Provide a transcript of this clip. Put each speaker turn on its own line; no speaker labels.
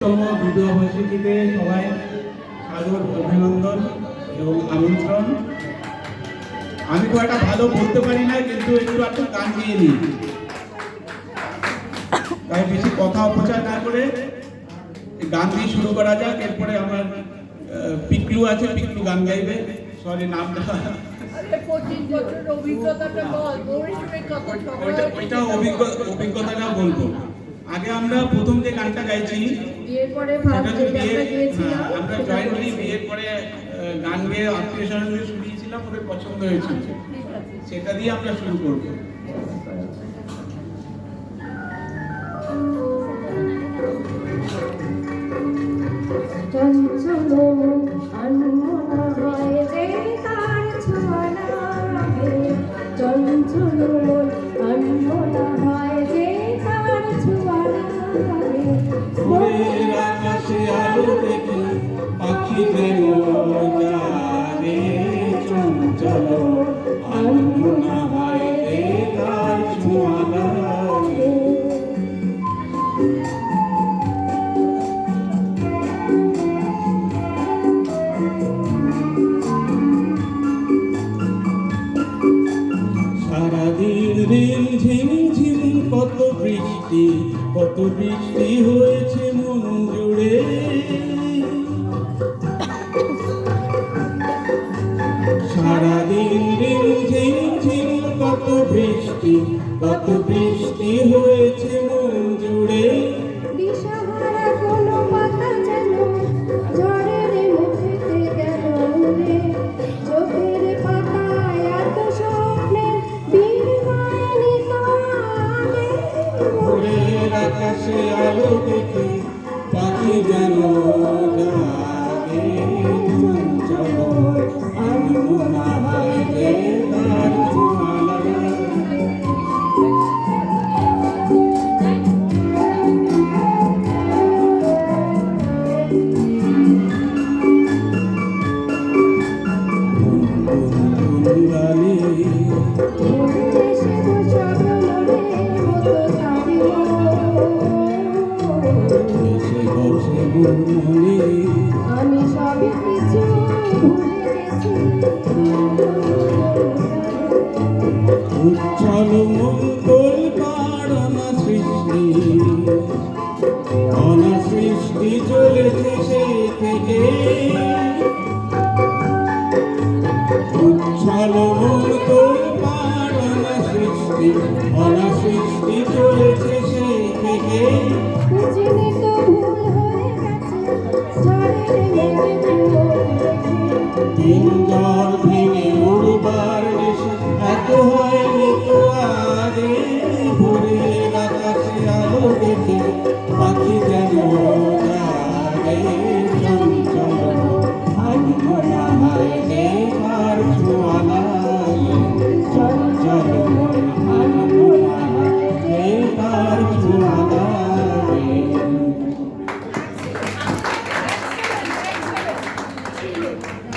বিবাহবার্ষিকীতে সবাই সাদর অভিনন্দন এবং আমন্ত্রণ। আমি তো একটা ভালো বলতে পারি না, কিন্তু একটু গান গিয়ে নিই। তাই বেশি কথা অপচয় না করে গান দিয়ে শুরু করা যাক। এরপরে আমার পিকলু আছে, পিকলু গান গাইবে। সরি, নামটা অভিজ্ঞতাটা বলবো। আগে আমরা প্রথম যে গানটা গাইছি আমরা জয়েন্টলি বিয়ের পরে গান গেয়ে আত্মীয় স্বজন শুনিয়েছিলাম, ওদের পছন্দ হয়েছিল, সেটা দিয়ে আমরা শুরু করবো। আকাশে আলো দেখি পাখি যেন জানে চঞ্চল আনমনা হয় রে তার ছোঁয়া লাগে। সারাদিন রিম ঝিম ঝিম কত বৃষ্টি হয়েছে মন জুড়ে। সারাদিন রিম ঝিম ঝিম কত বৃষ্টি হয়েছে মন জুড়ে। আকাশে আলো দেখি পাখি যেন জাগে চঞ্চল আনমনা হয় রে তার ছোঁয়া লাগে।
আমি সব কিছু
উচ্ছল মঙ্গল পাড়না সৃষ্টি চলেছে সেই থেকে। উচ্ছল মঙ্গল পাড়না সৃষ্টি চলেছে সেই থেকে। দিন জল